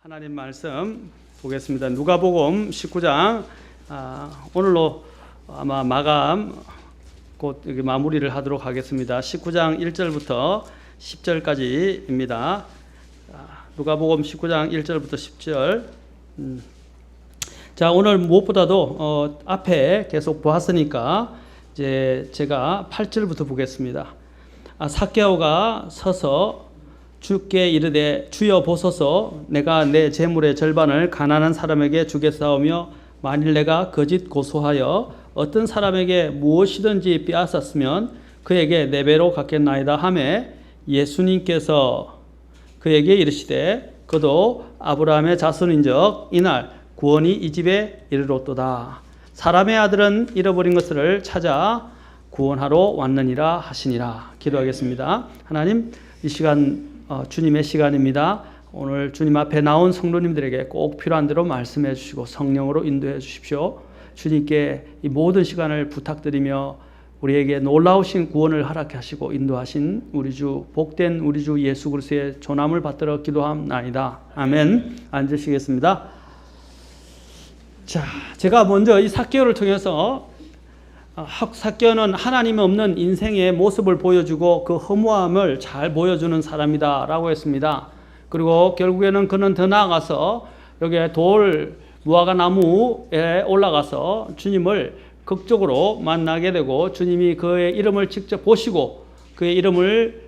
하나님 말씀 보겠습니다. 누가복음 19장 오늘로 아마 마감 곧 여기 마무리를 하도록 하겠습니다. 19장 1절부터 10절까지입니다. 누가복음 19장 1절부터 10절. 자, 오늘 무엇보다도 앞에 계속 보았으니까 이제 제가 8절부터 보겠습니다. 삭개오가 서서 주께 이르되 주여 보소서 내가 내 재물의 절반을 가난한 사람에게 주겠사오며 만일 내가 거짓 고소하여 어떤 사람에게 무엇이든지 빼앗았으면 그에게 4배로 갚겠나이다 하매 예수님께서 그에게 이르시되 그도 아브라함의 자손인즉 이날 구원이 이 집에 이르렀도다. 사람의 아들은 잃어버린 것을 찾아 구원하러 왔느니라 하시니라. 기도하겠습니다. 하나님, 이 시간 주님의 시간입니다. 오늘 주님 앞에 나온 성도님들에게 꼭 필요한 대로 말씀해 주시고 성령으로 인도해 주십시오. 주님께 이 모든 시간을 부탁드리며 우리에게 놀라우신 구원을 허락해 하시고 인도하신 우리 주 복된 우리 주 예수 그리스도의 존함을 받들어 기도함나이다. 아멘. 앉으시겠습니다. 자, 제가 먼저 이 삭개오를 통해서 삭개오는 하나님 없는 인생의 모습을 보여주고 그 허무함을 잘 보여주는 사람이다 라고 했습니다. 그리고 결국에는 그는 더 나아가서 여기 돌 무화과 나무에 올라가서 주님을 극적으로 만나게 되고 주님이 그의 이름을 직접 보시고 그의 이름을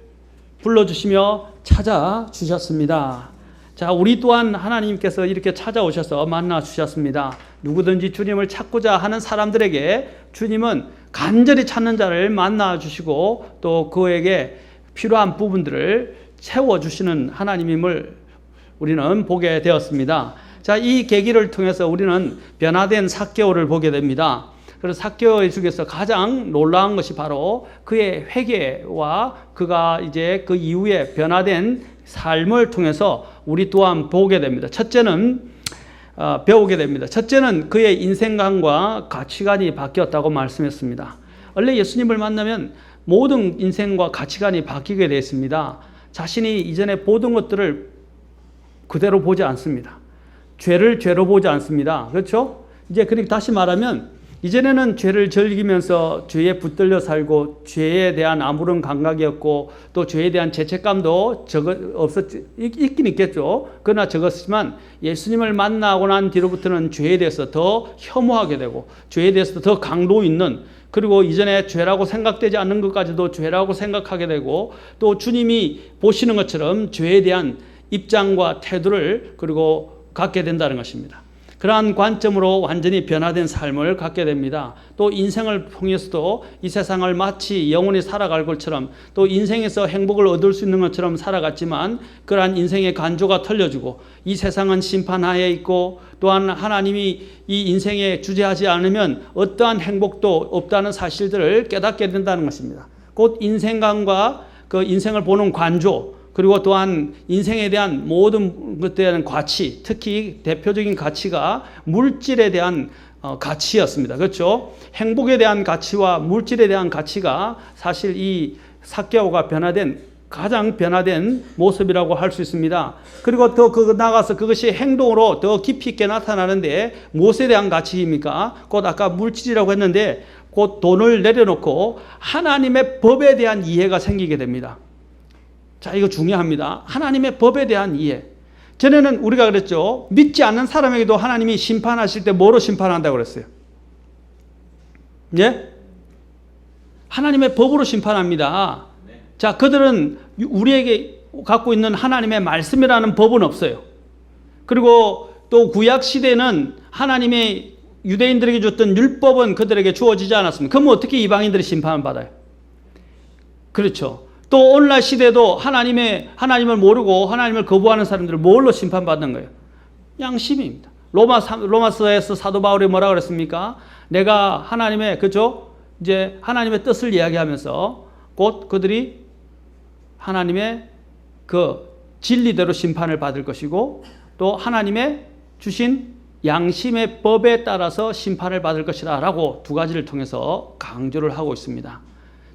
불러주시며 찾아주셨습니다. 자, 우리 또한 하나님께서 이렇게 찾아오셔서 만나 주셨습니다. 누구든지 주님을 찾고자 하는 사람들에게 주님은 간절히 찾는 자를 만나 주시고 또 그에게 필요한 부분들을 채워주시는 하나님임을 우리는 보게 되었습니다. 자, 이 계기를 통해서 우리는 변화된 삭개오를 보게 됩니다. 그래서 삭개오 중에서 가장 놀라운 것이 바로 그의 회개와 그가 이제 그 이후에 변화된 삶을 통해서 우리 또한 보게 됩니다. 첫째는 배우게 됩니다. 첫째는 그의 인생관과 가치관이 바뀌었다고 말씀했습니다. 원래 예수님을 만나면 모든 인생과 가치관이 바뀌게 되어 있습니다. 자신이 이전에 보던 것들을 그대로 보지 않습니다. 죄를 죄로 보지 않습니다. 그렇죠? 이제 그렇게 다시 말하면 이전에는 죄를 즐기면서 죄에 붙들려 살고 죄에 대한 아무런 감각이 없고 또 죄에 대한 죄책감도 있긴 있겠죠. 그러나 적었지만 예수님을 만나고 난 뒤로부터는 죄에 대해서 더 혐오하게 되고 죄에 대해서 더 강도 있는 그리고 이전에 죄라고 생각되지 않는 것까지도 죄라고 생각하게 되고 또 주님이 보시는 것처럼 죄에 대한 입장과 태도를 그리고 갖게 된다는 것입니다. 그러한 관점으로 완전히 변화된 삶을 갖게 됩니다. 또 인생을 통해서도 이 세상을 마치 영원히 살아갈 것처럼 또 인생에서 행복을 얻을 수 있는 것처럼 살아갔지만 그러한 인생의 간조가 털려주고 이 세상은 심판하에 있고 또한 하나님이 이 인생에 주재하지 않으면 어떠한 행복도 없다는 사실들을 깨닫게 된다는 것입니다. 곧 인생관과 그 인생을 보는 관조 그리고 또한 인생에 대한 모든 것에 대한 가치, 특히 대표적인 가치가 물질에 대한 가치였습니다. 그렇죠? 행복에 대한 가치와 물질에 대한 가치가 사실 이 삭개오가 가장 변화된 모습이라고 할 수 있습니다. 그리고 더 나아가서 그것이 행동으로 더 깊이 있게 나타나는데 무엇에 대한 가치입니까? 곧 아까 물질이라고 했는데 곧 돈을 내려놓고 하나님의 법에 대한 이해가 생기게 됩니다. 자, 이거 중요합니다. 하나님의 법에 대한 이해. 전에는 우리가 그랬죠. 믿지 않는 사람에게도 하나님이 심판하실 때 뭐로 심판한다고 그랬어요? 예? 하나님의 법으로 심판합니다. 자, 그들은 우리에게 갖고 있는 하나님의 말씀이라는 법은 없어요. 그리고 또 구약 시대는 하나님의 유대인들에게 줬던 율법은 그들에게 주어지지 않았습니다. 그럼 어떻게 이방인들이 심판을 받아요? 그렇죠. 또 오늘날 시대도 하나님을 모르고 하나님을 거부하는 사람들을 뭘로 심판받는 거예요? 양심입니다. 로마서에서 사도 바울이 뭐라 그랬습니까? 내가 하나님의 그죠? 이제 하나님의 뜻을 이야기하면서 곧 그들이 하나님의 그 진리대로 심판을 받을 것이고 또 하나님의 주신 양심의 법에 따라서 심판을 받을 것이다 라고 두 가지를 통해서 강조를 하고 있습니다.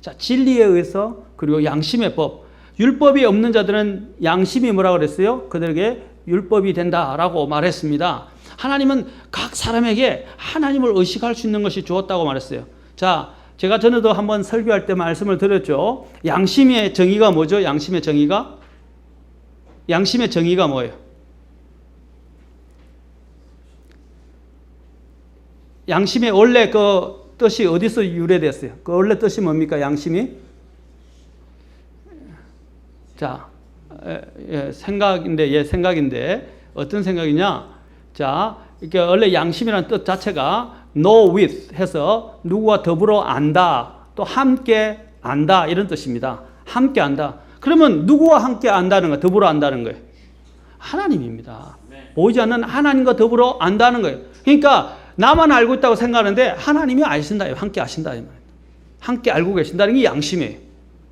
자, 진리에 의해서 그리고 양심의 법. 율법이 없는 자들은 양심이 뭐라고 그랬어요? 그들에게 율법이 된다라고 말했습니다. 하나님은 각 사람에게 하나님을 의식할 수 있는 것이 주었다고 말했어요. 자, 제가 전에도 한번 설교할 때 말씀을 드렸죠. 양심의 정의가 뭐죠? 양심의 정의가? 양심의 정의가 뭐예요? 양심의 원래 그 뜻이 어디서 유래됐어요? 그 원래 뜻이 뭡니까? 양심이? 자, 생각인데 어떤 생각이냐? 자, 이게 원래 양심이라는 뜻 자체가 know with 해서 누구와 더불어 안다, 또 함께 안다 이런 뜻입니다. 함께 안다. 그러면 누구와 함께 안다는 거예요? 더불어 안다는 거예요? 하나님입니다. 보이지 않는 하나님과 더불어 안다는 거예요. 그러니까 나만 알고 있다고 생각하는데 하나님이 아신다, 함께 아신다. 함께 알고 계신다는 게 양심이에요.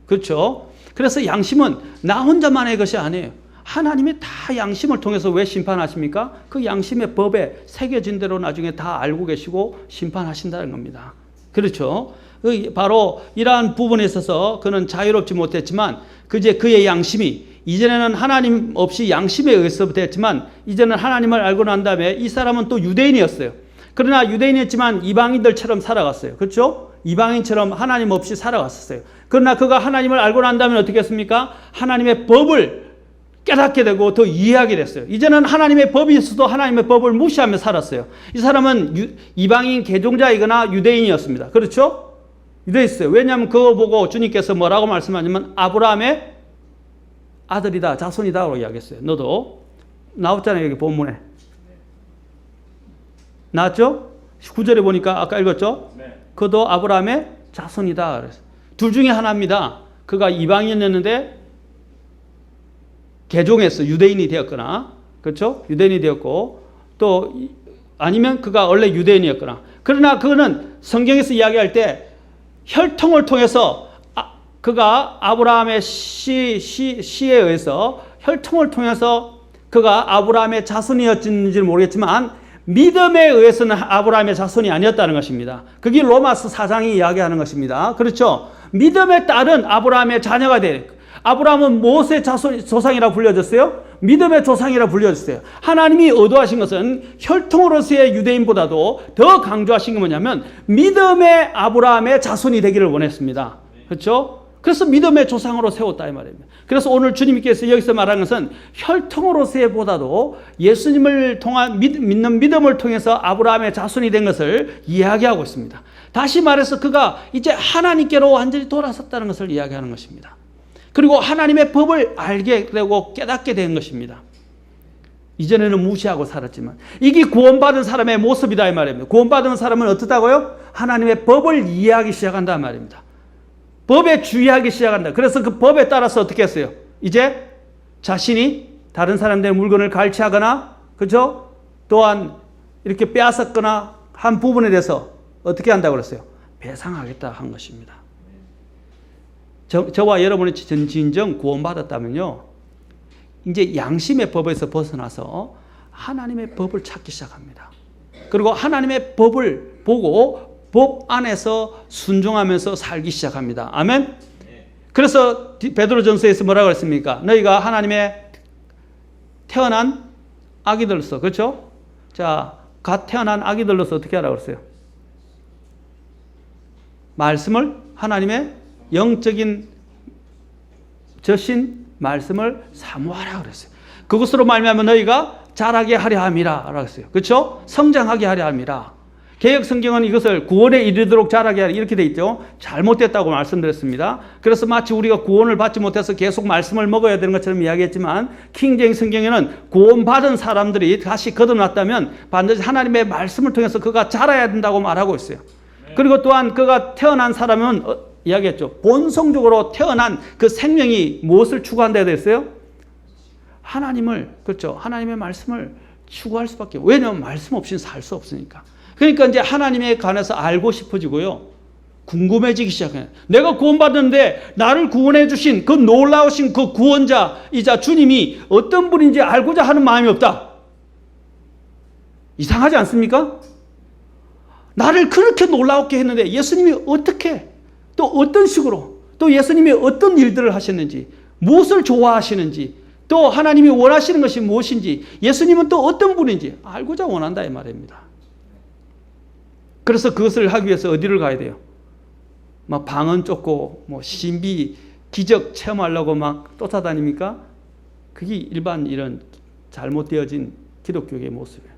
그렇죠? 그래서 양심은 나 혼자만의 것이 아니에요. 하나님이 다 양심을 통해서 왜 심판하십니까? 그 양심의 법에 새겨진 대로 나중에 다 알고 계시고 심판하신다는 겁니다. 그렇죠? 바로 이러한 부분에 있어서 그는 자유롭지 못했지만 그의 양심이 이전에는 하나님 없이 양심에 의해서부터 했지만 이제는 하나님을 알고 난 다음에 이 사람은 또 유대인이었어요. 그러나 유대인이었지만 이방인들처럼 살아갔어요. 그렇죠? 이방인처럼 하나님 없이 살아갔었어요. 그러나 그가 하나님을 알고 난 다음에 어떻게 했습니까? 하나님의 법을 깨닫게 되고 더 이해하게 됐어요. 이제는 하나님의 법이 있어도 하나님의 법을 무시하며 살았어요. 이 사람은 이방인 개종자이거나 유대인이었습니다. 그렇죠? 유대인이었어요. 왜냐하면 그거 보고 주님께서 뭐라고 말씀하냐면 아브라함의 아들이다, 자손이다 라고 이야기했어요. 너도 나왔잖아요. 여기 본문에. 나왔죠? 9절에 보니까 아까 읽었죠? 네. 그도 아브라함의 자손이다. 그랬어요. 둘 중에 하나입니다. 그가 이방인이었는데 개종해서 유대인이 되었거나, 그렇죠? 유대인이 되었고, 또 아니면 그가 원래 유대인이었거나. 그러나 그거는 성경에서 이야기할 때 혈통을 통해서 그가 아브라함의 씨에 의해서 혈통을 통해서 그가 아브라함의 자손이었는지 모르겠지만 믿음에 의해서는 아브라함의 자손이 아니었다는 것입니다. 그게 로마서 4장이 이야기하는 것입니다. 그렇죠? 믿음에 따른 아브라함의 자녀가 돼요. 아브라함은 무엇의 조상이라 불려졌어요? 믿음의 조상이라 불려졌어요. 하나님이 의도하신 것은 혈통으로서의 유대인보다도 더 강조하신 게 뭐냐면 믿음의 아브라함의 자손이 되기를 원했습니다. 그렇죠? 그래서 믿음의 조상으로 세웠다 이 말입니다. 그래서 오늘 주님께서 여기서 말하는 것은 혈통으로서의 보다도 예수님을 통한 믿는 믿음을 통해서 아브라함의 자손이 된 것을 이야기하고 있습니다. 다시 말해서 그가 이제 하나님께로 완전히 돌아섰다는 것을 이야기하는 것입니다. 그리고 하나님의 법을 알게 되고 깨닫게 된 것입니다. 이전에는 무시하고 살았지만 이게 구원받은 사람의 모습이다 이 말입니다. 구원받은 사람은 어떻다고요? 하나님의 법을 이해하기 시작한다 이 말입니다. 법에 주의하기 시작한다. 그래서 그 법에 따라서 어떻게 했어요? 이제 자신이 다른 사람들의 물건을 갈취하거나, 그죠? 또한 이렇게 빼앗았거나 한 부분에 대해서 어떻게 한다고 그랬어요? 배상하겠다 한 것입니다. 저와 여러분이 진정 구원받았다면요, 이제 양심의 법에서 벗어나서 하나님의 법을 찾기 시작합니다. 그리고 하나님의 법을 보고 법 안에서 순종하면서 살기 시작합니다. 아멘? 그래서 베드로전서에서 뭐라고 했습니까? 너희가 하나님의 태어난 아기들로서, 그렇죠? 자, 갓 태어난 아기들로서 어떻게 하라고 그랬어요? 말씀을, 하나님의 영적인 저신 말씀을 사모하라 그랬어요. 그것으로 말미암아 너희가 자라게 하려 함이라 라고 했어요. 그렇죠? 성장하게 하려 함이라. 개역 성경은 이것을 구원에 이르도록 자라게 하라 이렇게 돼 있죠. 잘못됐다고 말씀드렸습니다. 그래서 마치 우리가 구원을 받지 못해서 계속 말씀을 먹어야 되는 것처럼 이야기했지만 킹제임 성경에는 구원받은 사람들이 다시 거듭났다면 반드시 하나님의 말씀을 통해서 그가 자라야 된다고 말하고 있어요. 그리고 또한 그가 태어난 사람은 이야기했죠. 본성적으로 태어난 그 생명이 무엇을 추구한다 했어요? 하나님을, 그렇죠. 하나님의 말씀을 추구할 수밖에. 왜냐하면 말씀 없이는 살 수 없으니까. 그러니까 이제 하나님에 관해서 알고 싶어지고요. 궁금해지기 시작해요. 내가 구원받았는데 나를 구원해 주신 그 놀라우신 그 구원자이자 주님이 어떤 분인지 알고자 하는 마음이 없다. 이상하지 않습니까? 나를 그렇게 놀라웠게 했는데 예수님이 어떻게, 또 어떤 식으로, 또 예수님이 어떤 일들을 하셨는지, 무엇을 좋아하시는지, 또 하나님이 원하시는 것이 무엇인지, 예수님은 또 어떤 분인지 알고자 원한다 이 말입니다. 그래서 그것을 하기 위해서 어디를 가야 돼요? 막 방언 쫓고 뭐 신비 기적 체험하려고 막 쫓아다닙니까? 그게 일반 이런 잘못되어진 기독교의 모습이에요.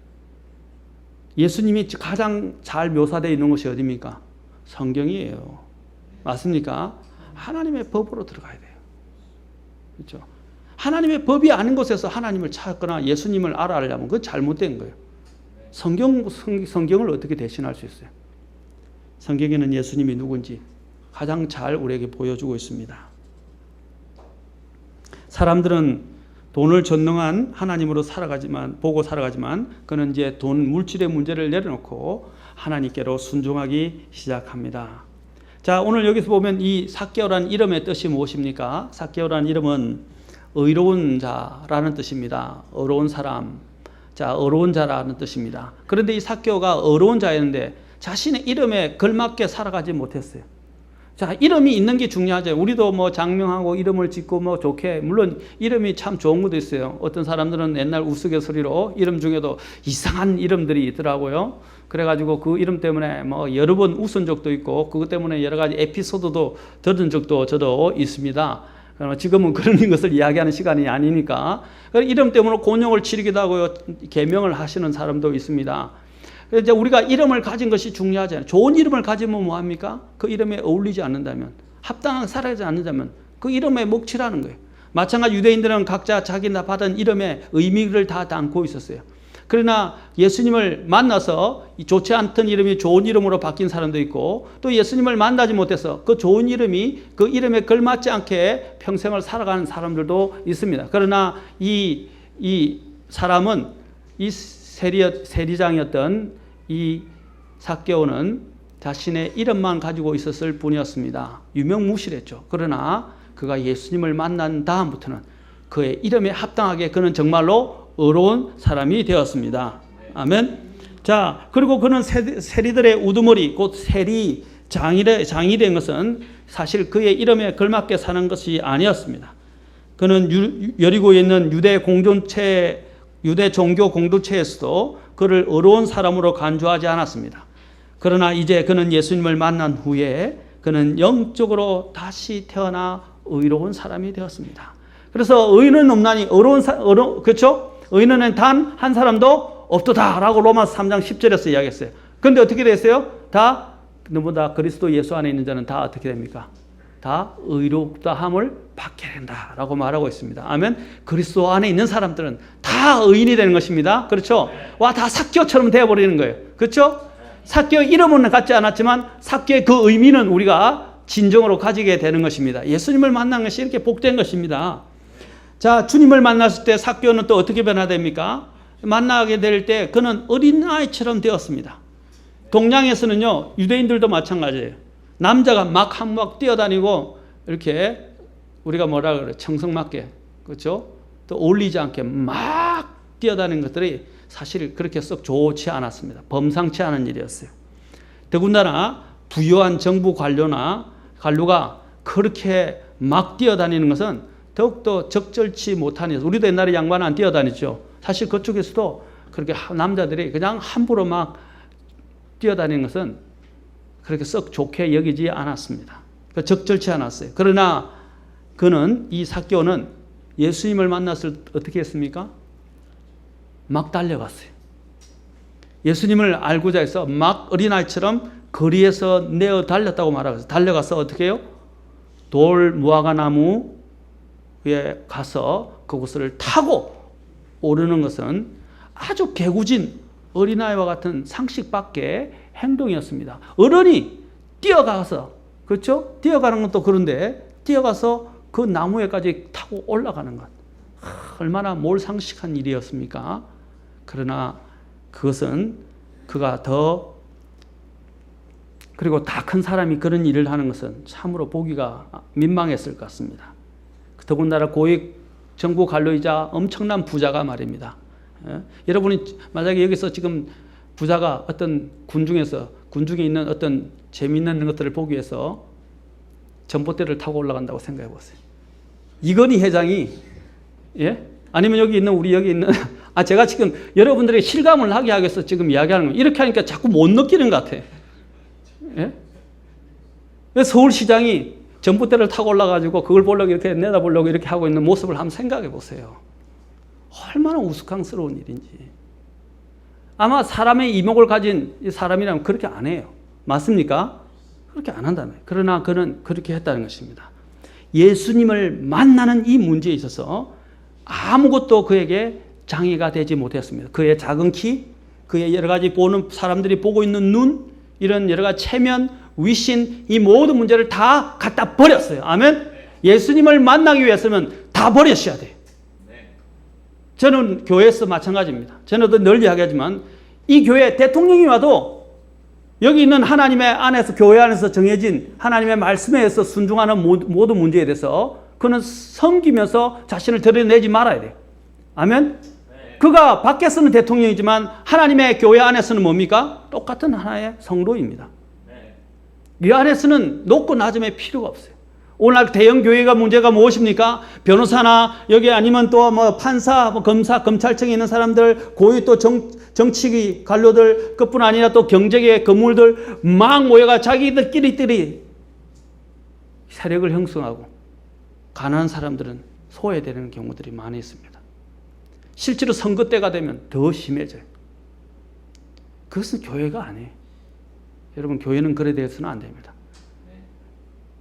예수님이 가장 잘 묘사되어 있는 것이 어디입니까? 성경이에요. 맞습니까? 하나님의 법으로 들어가야 돼요. 그렇죠? 하나님의 법이 아닌 곳에서 하나님을 찾거나 예수님을 알아내려면 그건 잘못된 거예요. 성경을 어떻게 대신할 수 있어요? 성경에는 예수님이 누군지 가장 잘 우리에게 보여주고 있습니다. 사람들은 돈을 전능한 하나님으로 보고 살아가지만 그는 이제 돈, 물질의 문제를 내려놓고 하나님께로 순종하기 시작합니다. 자, 오늘 여기서 보면 이 삭개오라는 이름의 뜻이 무엇입니까? 삭개오라는 이름은 의로운 자라는 뜻입니다. 의로운 사람. 자, 의로운 자라는 뜻입니다. 그런데 이 삭개오가 의로운 자였는데 자신의 이름에 걸맞게 살아가지 못했어요. 자, 이름이 있는 게 중요하죠. 우리도 뭐 장명하고 이름을 짓고 뭐 좋게, 물론 이름이 참 좋은 것도 있어요. 어떤 사람들은 옛날 우스갯소리로 이름 중에도 이상한 이름들이 있더라고요. 그래가지고 그 이름 때문에 뭐 여러 번 웃은 적도 있고 그것 때문에 여러 가지 에피소드도 들은 적도 저도 있습니다. 지금은 그런 것을 이야기하는 시간이 아니니까. 이름 때문에 곤욕을 치르기도 하고요. 계명을 하시는 사람도 있습니다. 이제 우리가 이름을 가진 것이 중요하잖아요. 좋은 이름을 가지면 뭐합니까? 그 이름에 어울리지 않는다면, 합당하게 살아가지 않는다면 그 이름에 먹칠하는 거예요. 마찬가지 유대인들은 각자 자기 받은 이름의 의미를 다 담고 있었어요. 그러나 예수님을 만나서 좋지 않던 이름이 좋은 이름으로 바뀐 사람도 있고, 또 예수님을 만나지 못해서 그 좋은 이름이 그 이름에 걸맞지 않게 평생을 살아가는 사람들도 있습니다. 그러나 이 사람은 이 세리장이었던 이 삭개오는 자신의 이름만 가지고 있었을 뿐이었습니다. 유명무실했죠. 그러나 그가 예수님을 만난 다음부터는 그의 이름에 합당하게 그는 정말로 의로운 사람이 되었습니다. 아멘. 자, 그리고 그는 세리들의 우두머리, 곧 세리장이 된 것은 사실 그의 이름에 걸맞게 사는 것이 아니었습니다. 그는 여리고에 있는 유대 종교 공동체에서도 그를 의로운 사람으로 간주하지 않았습니다. 그러나 이제 그는 예수님을 만난 후에 그는 영적으로 다시 태어나 의로운 사람이 되었습니다. 그래서 의인은 없나니 그렇죠? 의인은 단 한 사람도 없도다라고 로마서 3장 10절에서 이야기했어요. 그런데 어떻게 됐어요? 너무 다 그리스도 예수 안에 있는 자는 다 어떻게 됩니까? 다 의롭다함을 받게 된다라고 말하고 있습니다. 아멘. 그리스도 안에 있는 사람들은 다 의인이 되는 것입니다. 그렇죠? 다 삭개오처럼 되어버리는 거예요. 그렇죠? 삭개오 이름은 갖지 않았지만 삭개오의 그 의미는 우리가 진정으로 가지게 되는 것입니다. 예수님을 만난 것이 이렇게 복된 것입니다. 자, 주님을 만났을 때 삭개오는 또 어떻게 변화됩니까? 만나게 될 때 그는 어린아이처럼 되었습니다. 동양에서는요, 유대인들도 마찬가지예요. 남자가 막 한박 뛰어다니고 이렇게 우리가 뭐라 그래, 청성맞게, 그렇죠? 또 어울리지 않게 막 뛰어다니는 것들이 사실 그렇게 썩 좋지 않았습니다. 범상치 않은 일이었어요. 더군다나 부유한 정부 관료가 그렇게 막 뛰어다니는 것은 더욱더 적절치 못한 일. 우리도 옛날에 양반 안 뛰어다녔죠. 사실 그쪽에서도 그렇게 남자들이 그냥 함부로 막 뛰어다니는 것은 그렇게 썩 좋게 여기지 않았습니다. 적절치 않았어요. 그러나 이 삭개오는 예수님을 만났을 때 어떻게 했습니까? 막 달려갔어요. 예수님을 알고자 해서 막 어린아이처럼 거리에서 내어 달렸다고 말하고 달려가서 어떻게 해요? 돌 무화과 나무 위에 가서 그곳을 타고 오르는 것은 아주 개구진 어린아이와 같은 상식밖에 행동이었습니다. 어른이 뛰어가서, 그렇죠? 뛰어가는 것도 그런데 뛰어가서 그 나무에까지 타고 올라가는 것. 얼마나 몰상식한 일이었습니까? 그러나 그것은 그가 더 그리고 다 큰 사람이 그런 일을 하는 것은 참으로 보기가 민망했을 것 같습니다. 더군다나 고위 정부 관료이자 엄청난 부자가 말입니다. 여러분이 만약에 여기서 지금 부자가 어떤 군중에 있는 어떤 재미있는 것들을 보기 위해서 전봇대를 타고 올라간다고 생각해 보세요. 이건희 회장이, 예? 아니면 여기 있는 제가 지금 여러분들에게 실감을 하게 하기 위해서 지금 이야기하는 거예요. 이렇게 하니까 자꾸 못 느끼는 것 같아. 예? 서울시장이 전봇대를 타고 올라가지고 그걸 보려고 이렇게 내다보려고 이렇게 하고 있는 모습을 한번 생각해 보세요. 얼마나 우스꽝스러운 일인지. 아마 사람의 이목을 가진 사람이라면 그렇게 안 해요. 맞습니까? 그렇게 안 한다며. 그러나 그는 그렇게 했다는 것입니다. 예수님을 만나는 이 문제에 있어서 아무것도 그에게 장애가 되지 못했습니다. 그의 작은 키, 그의 여러 가지 보는 사람들이 보고 있는 눈, 이런 여러 가지 체면, 위신, 이 모든 문제를 다 갖다 버렸어요. 아멘? 예수님을 만나기 위해서는 다 버렸어야 돼요. 저는 교회에서 마찬가지입니다. 저는 늘 이야기하지만 이 교회 대통령이 와도 여기 있는 하나님의 안에서, 교회 안에서 정해진 하나님의 말씀에 의해서 순종하는 모든 문제에 대해서 그는 섬기면서 자신을 드러내지 말아야 돼요. 아멘? 그가 밖에서는 대통령이지만 하나님의 교회 안에서는 뭡니까? 똑같은 하나의 성도입니다. 이 안에서는 높고 낮음의 필요가 없어요. 오늘날 대형 교회가 문제가 무엇입니까? 변호사나 여기 아니면 또 뭐 판사, 뭐 검사, 검찰청에 있는 사람들, 고위 또 정치 관료들, 그뿐 아니라 또 경제계 건물들 막 모여가 자기들끼리 세력을 형성하고 가난한 사람들은 소외되는 경우들이 많이 있습니다. 실제로 선거 때가 되면 더 심해져요. 그것은 교회가 아니에요. 여러분, 교회는 그래 되어서는 안 됩니다.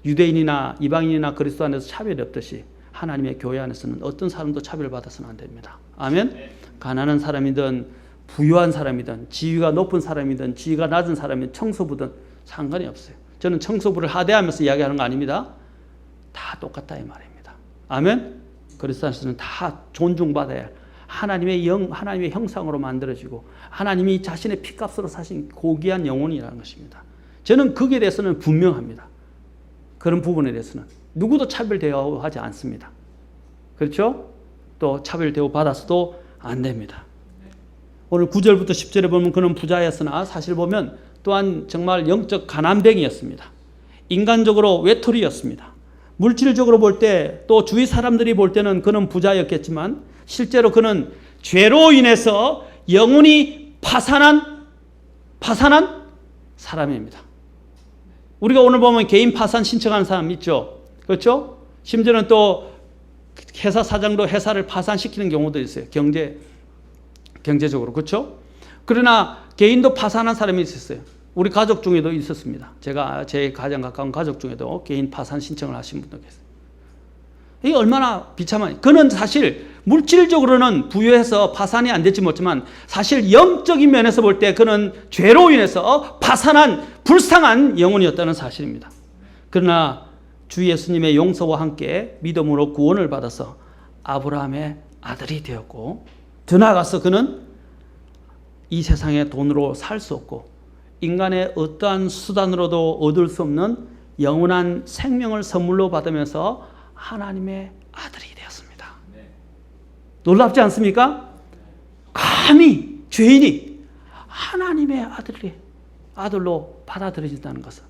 유대인이나 이방인이나 그리스도 안에서 차별이 없듯이 하나님의 교회 안에서는 어떤 사람도 차별받아서는 안 됩니다. 아멘? 가난한 사람이든 부유한 사람이든 지위가 높은 사람이든 지위가 낮은 사람이든 청소부든 상관이 없어요. 저는 청소부를 하대하면서 이야기하는 거 아닙니다. 다 똑같다 이 말입니다. 아멘? 그리스도 안에서는 다 존중받아야 할 하나님의 형상으로 만들어지고 하나님이 자신의 피값으로 사신 고귀한 영혼이라는 것입니다. 저는 거기에 대해서는 분명합니다. 그런 부분에 대해서는 누구도 차별 대우하지 않습니다. 그렇죠? 또 차별 대우 받아서도 안 됩니다. 오늘 9절부터 10절에 보면 그는 부자였으나 사실 보면 또한 정말 영적 가난뱅이였습니다. 인간적으로 외톨이였습니다. 물질적으로 볼 때 또 주위 사람들이 볼 때는 그는 부자였겠지만 실제로 그는 죄로 인해서 영혼이 파산한 사람입니다. 우리가 오늘 보면 개인 파산 신청하는 사람 있죠. 그렇죠? 심지어는 또 회사 사장도 회사를 파산시키는 경우도 있어요. 경제적으로. 그렇죠? 그러나 개인도 파산한 사람이 있었어요. 우리 가족 중에도 있었습니다. 제 가장 가까운 가족 중에도 개인 파산 신청을 하신 분도 계세요. 이게 얼마나 비참한, 그는 사실 물질적으로는 부유해서 파산이 안 됐지 못지만 사실 영적인 면에서 볼 때 그는 죄로 인해서 파산한 불쌍한 영혼이었다는 사실입니다. 그러나 주 예수님의 용서와 함께 믿음으로 구원을 받아서 아브라함의 아들이 되었고 더 나아가서 그는 이 세상의 돈으로 살 수 없고 인간의 어떠한 수단으로도 얻을 수 없는 영원한 생명을 선물로 받으면서 하나님의 아들이 되었습니다. 놀랍지 않습니까? 감히 죄인이 하나님의 아들로 받아들여진다는 것은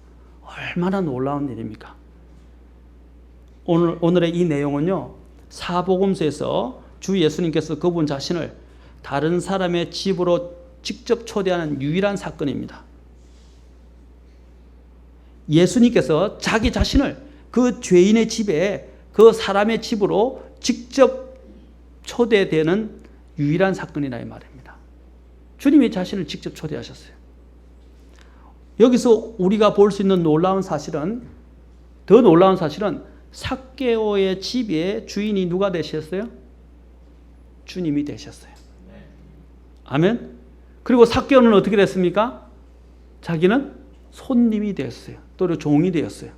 얼마나 놀라운 일입니까? 오늘의 이 내용은요, 사복음서에서 주 예수님께서 그분 자신을 다른 사람의 집으로 직접 초대하는 유일한 사건입니다. 예수님께서 자기 자신을 그 죄인의 집에, 그 사람의 집으로 직접 초대되는 유일한 사건이라 이 말입니다. 주님이 자신을 직접 초대하셨어요. 여기서 우리가 볼 수 있는 더 놀라운 사실은 삭개오의 집의 주인이 누가 되셨어요? 주님이 되셨어요. 아멘. 그리고 삭개오는 어떻게 됐습니까? 자기는 손님이 되었어요. 또 종이 되었어요.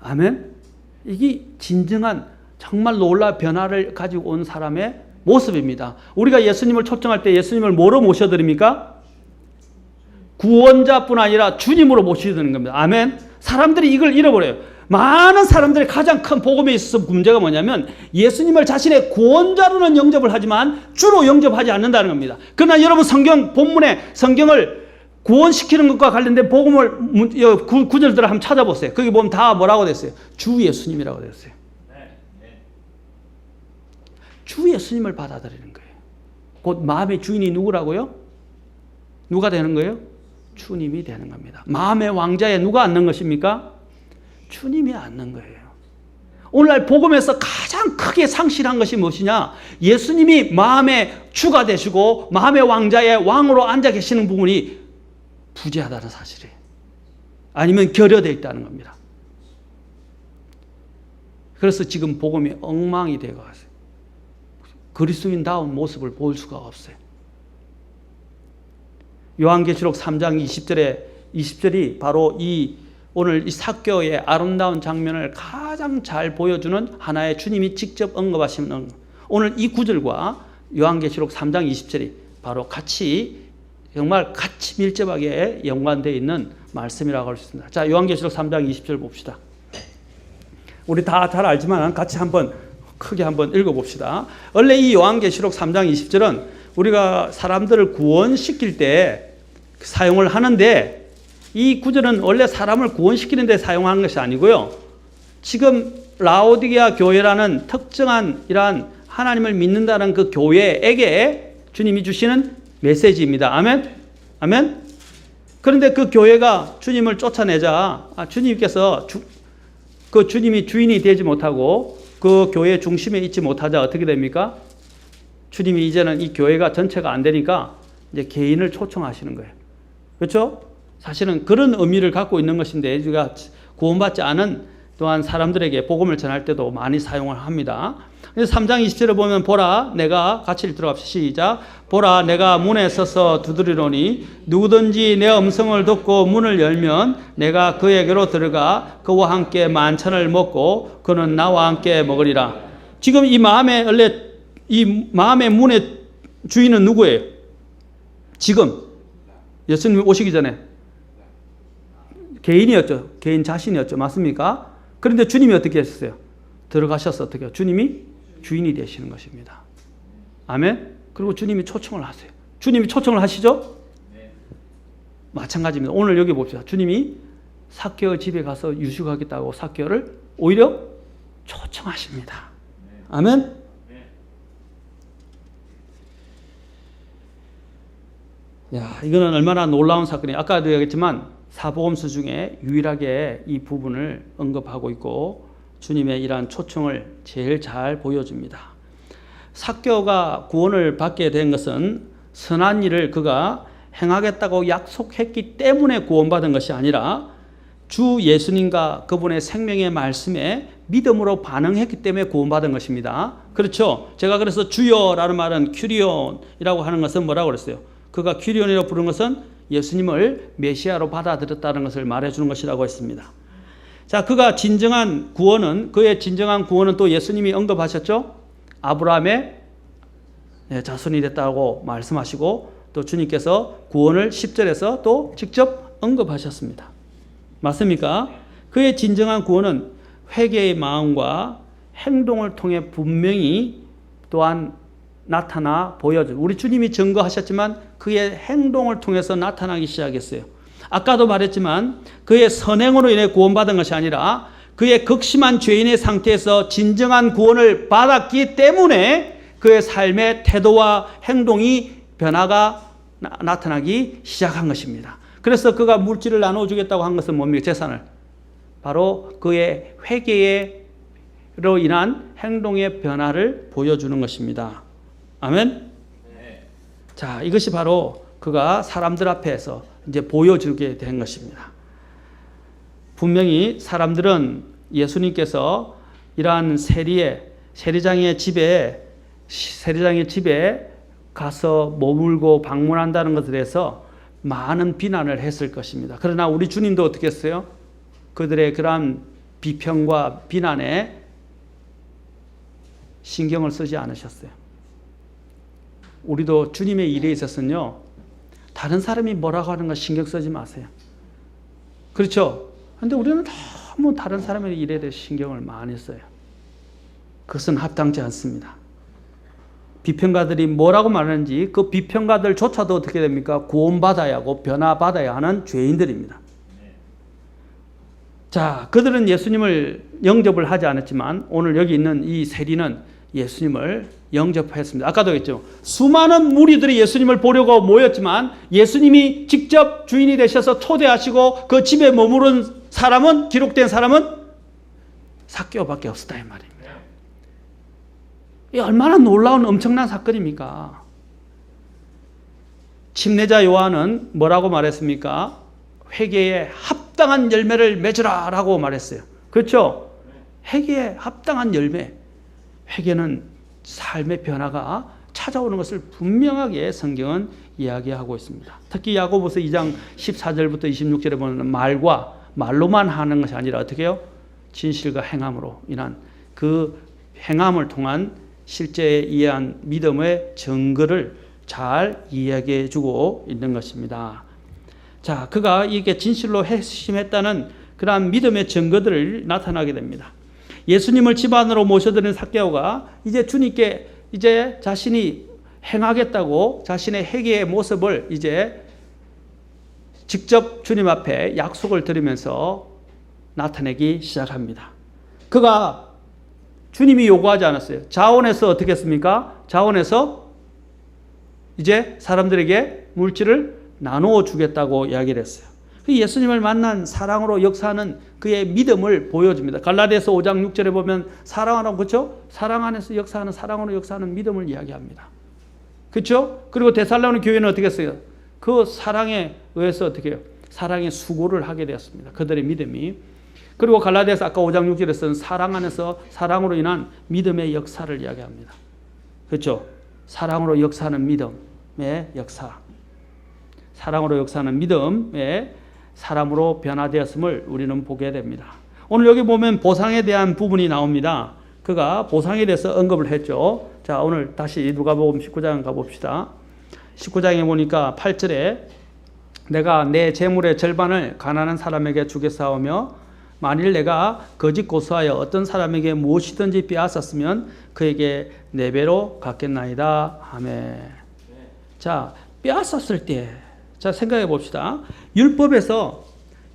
아멘. 이게 진정한 정말 놀라운 변화를 가지고 온 사람의 모습입니다. 우리가 예수님을 초청할 때 예수님을 뭐로 모셔드립니까? 구원자뿐 아니라 주님으로 모시게 되는 겁니다. 아멘. 사람들이 이걸 잃어버려요. 많은 사람들의 가장 큰 복음에 있어서 문제가 뭐냐면 예수님을 자신의 구원자로는 영접을 하지만 주로 영접하지 않는다는 겁니다. 그러나 여러분 성경 본문에 성경을 구원시키는 것과 관련된 복음을 구절들을 한번 찾아보세요. 거기 보면 다 뭐라고 됐어요? 주 예수님이라고 됐어요. 주 예수님을 받아들이는 거예요. 곧 마음의 주인이 누구라고요? 누가 되는 거예요? 주님이 되는 겁니다. 마음의 왕자에 누가 앉는 것입니까? 주님이 앉는 거예요. 오늘날 복음에서 가장 크게 상실한 것이 무엇이냐? 예수님이 마음의 주가 되시고 마음의 왕자의 왕으로 앉아 계시는 부분이 부재하다는 사실이에요. 아니면 결여되어 있다는 겁니다. 그래서 지금 복음이 엉망이 되어 가세요. 그리스도인다운 모습을 볼 수가 없어요. 요한계시록 3장 20절이 바로 오늘 이 삭개오의 아름다운 장면을 가장 잘 보여주는 하나의 주님이 직접 언급하시는 오늘 이 구절과 요한계시록 3장 20절이 바로 정말 같이 밀접하게 연관되어 있는 말씀이라고 할 수 있습니다. 자, 요한계시록 3장 20절 봅시다. 우리 다 잘 알지만 같이 크게 한번 읽어봅시다. 원래 이 요한계시록 3장 20절은 우리가 사람들을 구원시킬 때 사용을 하는데 이 구절은 원래 사람을 구원시키는 데 사용하는 것이 아니고요. 지금 라오디게아 교회라는 특정한 이러한 하나님을 믿는다는 그 교회에게 주님이 주시는 메시지입니다. 아멘? 아멘? 그런데 그 교회가 주님을 쫓아내자 주님께서 그 주님이 주인이 되지 못하고 그 교회 중심에 있지 못하자 어떻게 됩니까? 주님이 이제는 이 교회가 전체가 안 되니까 이제 개인을 초청하시는 거예요. 그렇죠? 사실은 그런 의미를 갖고 있는 것인데 우리가 구원받지 않은 또한 사람들에게 복음을 전할 때도 많이 사용을 합니다. 그래서 3장 20절을 보면 보라 내가 같이 읽도록 합시다. 시작. 보라 내가 문에 서서 두드리노니 누구든지 내 음성을 듣고 문을 열면 내가 그에게로 들어가 그와 함께 만찬을 먹고 그는 나와 함께 먹으리라. 지금 이 마음의 문의 주인은 누구예요? 지금 예수님 오시기 전에 개인이었죠. 개인 자신이었죠. 맞습니까? 그런데 주님이 어떻게 했어요? 들어가셔서 어떻게 해요? 주님이 주인이 되시는 것입니다. 아멘? 그리고 주님이 초청을 하세요. 주님이 초청을 하시죠? 네. 마찬가지입니다. 오늘 여기 봅시다. 주님이 삭개오 집에 가서 유식하겠다고 삭개오를 오히려 초청하십니다. 네. 아멘? 네. 야, 이거는 얼마나 놀라운 사건이에요. 아까도 얘기했지만 사복음서 중에 유일하게 이 부분을 언급하고 있고 주님의 이러한 초청을 제일 잘 보여줍니다. 삭개오가 구원을 받게 된 것은 선한 일을 그가 행하겠다고 약속했기 때문에 구원받은 것이 아니라 주 예수님과 그분의 생명의 말씀에 믿음으로 반응했기 때문에 구원받은 것입니다. 그렇죠? 제가 그래서 주여라는 말은 큐리온이라고 하는 것은 뭐라고 그랬어요? 그가 큐리온이라고 부른 것은 예수님을 메시아로 받아들였다는 것을 말해주는 것이라고 했습니다. 자, 그의 진정한 구원은 또 예수님이 언급하셨죠? 아브라함의 자손이 됐다고 말씀하시고 또 주님께서 구원을 10절에서 또 직접 언급하셨습니다. 맞습니까? 그의 진정한 구원은 회개의 마음과 행동을 통해 분명히 또한 나타나 보여줘. 우리 주님이 증거하셨지만 그의 행동을 통해서 나타나기 시작했어요. 아까도 말했지만 그의 선행으로 인해 구원받은 것이 아니라 그의 극심한 죄인의 상태에서 진정한 구원을 받았기 때문에 그의 삶의 태도와 행동이 변화가 나타나기 시작한 것입니다. 그래서 그가 물질을 나눠주겠다고 한 것은 뭡니까? 재산을. 바로 그의 회개로 인한 행동의 변화를 보여주는 것입니다. 아멘? 네. 자, 이것이 바로 그가 사람들 앞에서 이제 보여주게 된 것입니다. 분명히 사람들은 예수님께서 이러한 세리장의 집에 가서 머물고 방문한다는 것에 대해서 많은 비난을 했을 것입니다. 그러나 우리 주님도 어떻게 했어요? 그들의 그러한 비평과 비난에 신경을 쓰지 않으셨어요. 우리도 주님의 일에 있어서는요, 다른 사람이 뭐라고 하는 거 신경 쓰지 마세요. 그렇죠? 근데 우리는 너무 다른 사람의 일에 대해 신경을 많이 써요. 그것은 합당치 않습니다. 비평가들이 뭐라고 말하는지 그 비평가들조차도 어떻게 됩니까? 구원받아야 하고 변화받아야 하는 죄인들입니다. 자, 그들은 예수님을 영접을 하지 않았지만 오늘 여기 있는 이 세리는 예수님을 영접했습니다. 아까도 했죠. 수많은 무리들이 예수님을 보려고 모였지만 예수님이 직접 주인이 되셔서 초대하시고 그 집에 머무른 사람은, 기록된 사람은 삭개오밖에 없었다 이 말입니다. 이 얼마나 놀라운 엄청난 사건입니까? 침례자 요한은 뭐라고 말했습니까? 회개에 합당한 열매를 맺으라 라고 말했어요. 그렇죠? 회개에 합당한 열매. 회개는 삶의 변화가 찾아오는 것을 분명하게 성경은 이야기하고 있습니다. 특히 야고보서 2장 14절부터 26절에 보면 말로만 하는 것이 아니라 어떻게 해요? 진실과 행함으로 인한 그 행함을 통한 실제 이해한 믿음의 증거를 잘 이야기해 주고 있는 것입니다. 자, 그가 이게 진실로 핵심했다는 그러한 믿음의 증거들을 나타나게 됩니다. 예수님을 집 안으로 모셔드린 삭개오가 이제 주님께 이제 자신이 행하겠다고 자신의 회개의 모습을 이제 직접 주님 앞에 약속을 드리면서 나타내기 시작합니다. 그가 주님이 요구하지 않았어요. 자원해서 어떻게 했습니까? 자원해서 이제 사람들에게 물질을 나누어 주겠다고 이야기를 했어요. 예수님을 만난 사랑으로 역사하는 그의 믿음을 보여줍니다. 갈라디아서 5장 6절에 보면 사랑하라고, 그렇죠? 사랑 안에서 역사하는, 사랑으로 역사하는 믿음을 이야기합니다. 그렇죠? 그리고 데살로니가 교회는 어떻게 했어요? 그 사랑에 의해서 어떻게 해요? 사랑의 수고를 하게 되었습니다. 그들의 믿음이. 그리고 갈라디아서 아까 5장 6절에서는 사랑 안에서 사랑으로 인한 믿음의 역사를 이야기합니다. 그렇죠? 사랑으로 역사하는 믿음의 역사. 사랑으로 역사하는 믿음의 사람으로 변화되었음을 우리는 보게 됩니다. 오늘 여기 보면 보상에 대한 부분이 나옵니다. 그가 보상에 대해서 언급을 했죠. 자, 오늘 다시 누가복음 19장 가봅시다. 19장에 보니까 8절에 내가 내 재물의 절반을 가난한 사람에게 주겠사오며 만일 내가 거짓 고소하여 어떤 사람에게 무엇이든지 빼앗았으면 그에게 4배로 갚겠나이다. 아멘. 자, 빼앗았을 때, 자, 생각해 봅시다. 율법에서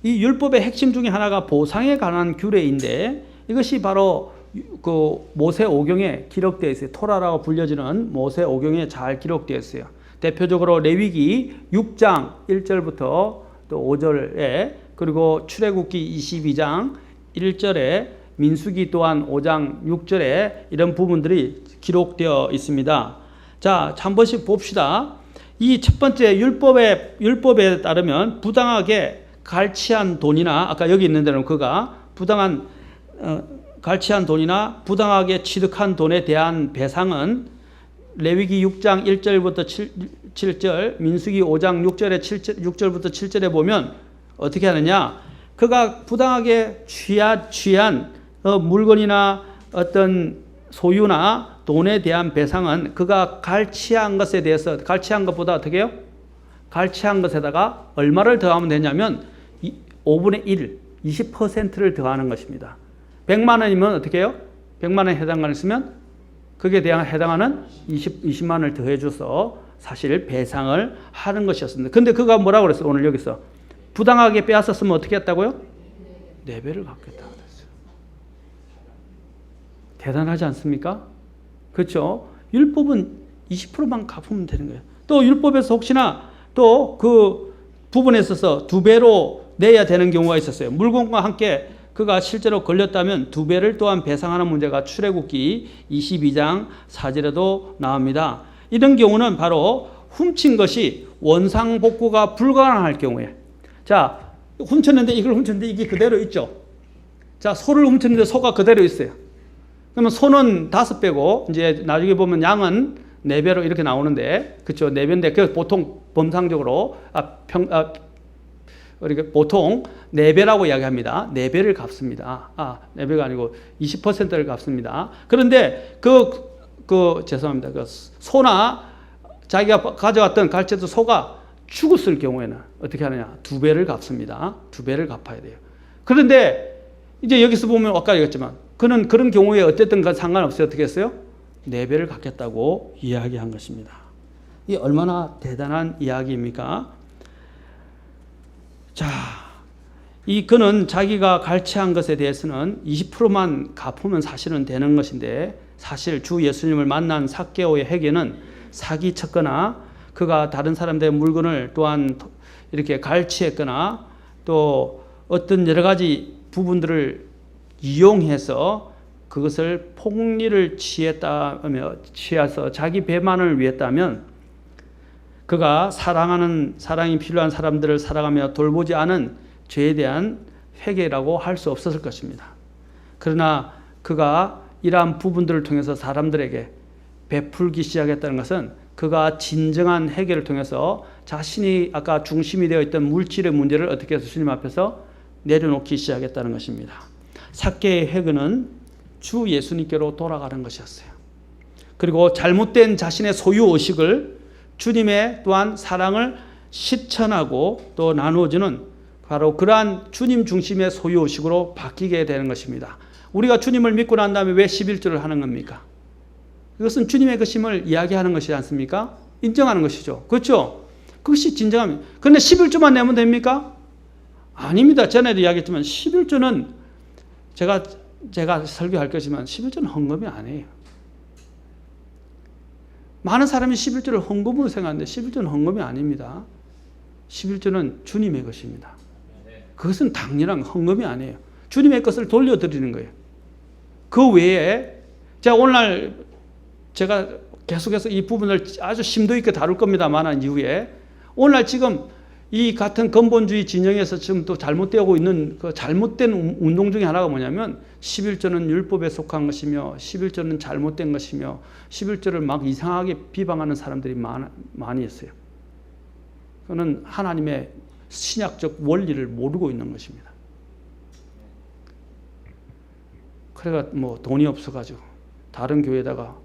이 율법의 핵심 중에 하나가 보상에 관한 규례인데 이것이 바로 그 모세 오경에 기록되어 있어요. 토라라고 불려지는 모세 오경에 잘 기록되어 있어요. 대표적으로 레위기 6장 1절부터 또 5절에, 그리고 출애굽기 22장 1절에, 민수기 또한 5장 6절에 이런 부분들이 기록되어 있습니다. 자, 한 번씩 봅시다. 이 첫 번째 율법에 따르면 부당하게 갈취한 돈이나, 아까 여기 있는 데는 그가 부당한 갈취한 돈이나 부당하게 취득한 돈에 대한 배상은 레위기 6장 1절부터 7절, 민수기 5장 6절부터 7절에 보면 어떻게 하느냐? 그가 부당하게 취한 물건이나 어떤 소유나 돈에 대한 배상은 그가 갈취한 것에 대해서, 갈취한 것보다 어떻게 해요? 갈취한 것에다가 얼마를 더하면 되냐면 5분의 1, 20%를 더하는 것입니다. 100만 원이면 어떻게 해요? 100만 원에 해당하면 그게 해당하는 20만 원을 더해줘서 사실 배상을 하는 것이었습니다. 근데 그가 뭐라고 그랬어요? 오늘 여기서 부당하게 빼앗았으면 어떻게 했다고요? 4배를 갚겠다고 그랬어요. 대단하지 않습니까? 그렇죠? 율법은 20%만 갚으면 되는 거예요. 또 율법에서 혹시나 또 그 부분에 있어서 2배로 내야 되는 경우가 있었어요. 물건과 함께 그가 실제로 걸렸다면 2배를 또한 배상하는 문제가 출애굽기 22장 4절에도 나옵니다. 이런 경우는 바로 훔친 것이 원상복구가 불가능할 경우에, 자, 훔쳤는데 이게 그대로 있죠. 자, 소를 훔쳤는데 소가 그대로 있어요. 그러면 소는 5배고 이제 나중에 보면 양은 4배로 이렇게 나오는데, 그렇죠? 4배인데 그 보통 범상적으로 보통 4배라고 이야기합니다. 4배를 갚습니다. 4배가 아니고 20%를 갚습니다. 그런데 죄송합니다. 그 소나 자기가 가져왔던 갈채도 소가 죽었을 경우에는 어떻게 하느냐? 2배를 갚습니다. 2배를 갚아야 돼요. 그런데 이제 여기서 보면 아까 얘기했지만 그는 그런 경우에 어쨌든 상관없어요. 어떻게 했어요? 4배를 갚겠다고 이야기한 것입니다. 이게 얼마나 대단한 이야기입니까? 자, 그는 자기가 갈취한 것에 대해서는 20%만 갚으면 사실은 되는 것인데, 사실 주 예수님을 만난 삭개오의 회개는 사기쳤거나 그가 다른 사람들의 물건을 또한 이렇게 갈취했거나 또 어떤 여러 가지 부분들을 이용해서 그것을 폭리를 취해서 자기 배만을 위했다면, 그가 사랑이 필요한 사람들을 사랑하며 돌보지 않은 죄에 대한 회개라고 할 수 없었을 것입니다. 그러나 그가 이러한 부분들을 통해서 사람들에게 베풀기 시작했다는 것은 그가 진정한 회개를 통해서 자신이 아까 중심이 되어 있던 물질의 문제를 어떻게 해서 주님 앞에서 내려놓기 시작했다는 것입니다. 삭개의 회개는 주 예수님께로 돌아가는 것이었어요. 그리고 잘못된 자신의 소유의식을 주님의 또한 사랑을 실천하고 또 나누어주는 바로 그러한 주님 중심의 소유의식으로 바뀌게 되는 것입니다. 우리가 주님을 믿고 난 다음에 왜 11조를 하는 겁니까? 이것은 주님의 것임을 이야기하는 것이지 않습니까? 인정하는 것이죠. 그렇죠? 그것이 진정합니다. 그런데 11조만 내면 됩니까? 아닙니다. 전에도 이야기했지만 11조는 제가 설교할 것이지만 11조는 헌금이 아니에요. 많은 사람이 11조를 헌금으로 생각하는데 11조는 헌금이 아닙니다. 11조는 주님의 것입니다. 그것은 당연한 헌금이 아니에요. 주님의 것을 돌려드리는 거예요. 그 외에 오늘날 제가 계속해서 이 부분을 아주 심도 있게 다룰 겁니다만 이후에 오늘날 지금 이 같은 근본주의 진영에서 지금 또 잘못되고 있는 그 잘못된 운동 중에 하나가 뭐냐면 11조는 율법에 속한 것이며 11조는 잘못된 것이며 11조를 막 이상하게 비방하는 사람들이 많이 있어요. 그거는 하나님의 신약적 원리를 모르고 있는 것입니다. 그래가 뭐 돈이 없어가지고 다른 교회에다가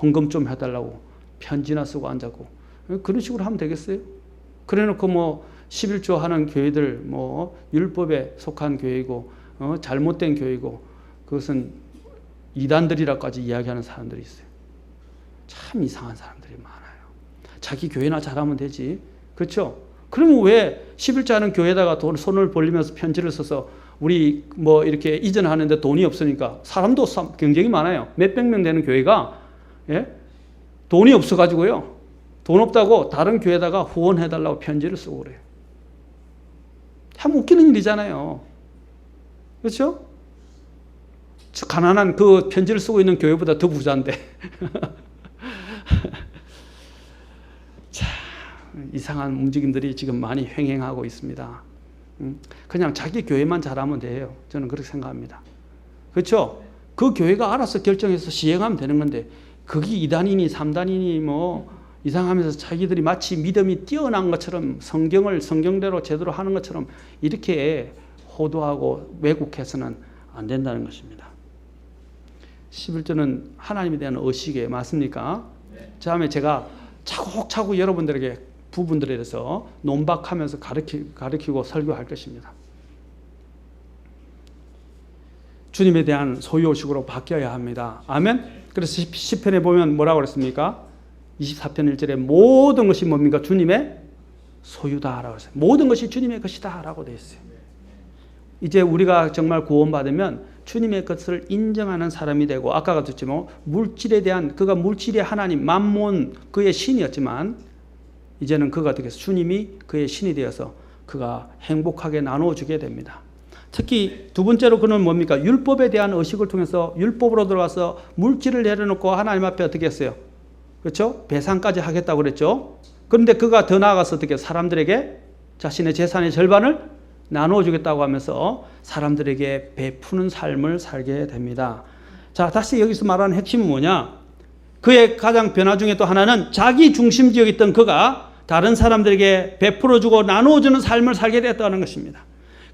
헌금 좀 해달라고 편지나 쓰고 앉았고 그런 식으로 하면 되겠어요? 그래놓고 뭐 11조 하는 교회들 뭐 율법에 속한 교회이고 잘못된 교회이고 그것은 이단들이라까지 이야기하는 사람들이 있어요. 참 이상한 사람들이 많아요. 자기 교회나 잘하면 되지. 그렇죠? 그러면 왜 11조 하는 교회에다가 손을 벌리면서 편지를 써서 우리 뭐 이렇게 이전하는데 돈이 없으니까 사람도 굉장히 많아요. 몇백 명 되는 교회가 돈이 없어가지고요. 돈 없다고 다른 교회에다가 후원해달라고 편지를 쓰고 그래요. 참 웃기는 일이잖아요. 그렇죠? 가난한 그 편지를 쓰고 있는 교회보다 더 부자인데. 자, 이상한 움직임들이 지금 많이 횡행하고 있습니다. 그냥 자기 교회만 잘하면 돼요. 저는 그렇게 생각합니다. 그렇죠? 그 교회가 알아서 결정해서 시행하면 되는 건데 그게 2단이니 3단이니 뭐 이상하면서 자기들이 마치 믿음이 뛰어난 것처럼 성경대로 제대로 하는 것처럼 이렇게 호도하고 왜곡해서는 안 된다는 것입니다. 11조는 하나님에 대한 의식에 맞습니까? 네. 다음에 제가 차곡차곡 여러분들에게 부분들에 대해서 논박하면서 가르치고 설교할 것입니다. 주님에 대한 소유의식으로 바뀌어야 합니다. 아멘? 그래서 시편에 보면 뭐라고 그랬습니까? 24편 1절에 모든 것이 뭡니까? 주님의 소유다라고 했어요. 모든 것이 주님의 것이다라고 되어 있어요. 이제 우리가 정말 구원받으면 주님의 것을 인정하는 사람이 되고 아까 같았지 뭐 물질에 대한 그가 물질의 하나님 만몬 그의 신이었지만 이제는 그가 어떻게 해서 주님이 그의 신이 되어서 그가 행복하게 나눠주게 됩니다. 특히 두 번째로 그는 뭡니까? 율법에 대한 의식을 통해서 율법으로 들어가서 물질을 내려놓고 하나님 앞에 어떻게 했어요? 그렇죠? 배상까지 하겠다고 그랬죠. 그런데 그가 더 나아가서 어떻게 사람들에게 자신의 재산의 절반을 나눠주겠다고 하면서 사람들에게 베푸는 삶을 살게 됩니다. 자, 다시 여기서 말하는 핵심은 뭐냐? 그의 가장 변화 중에 또 하나는 자기 중심적이었던 그가 다른 사람들에게 베풀어주고 나누어주는 삶을 살게 되었다는 것입니다.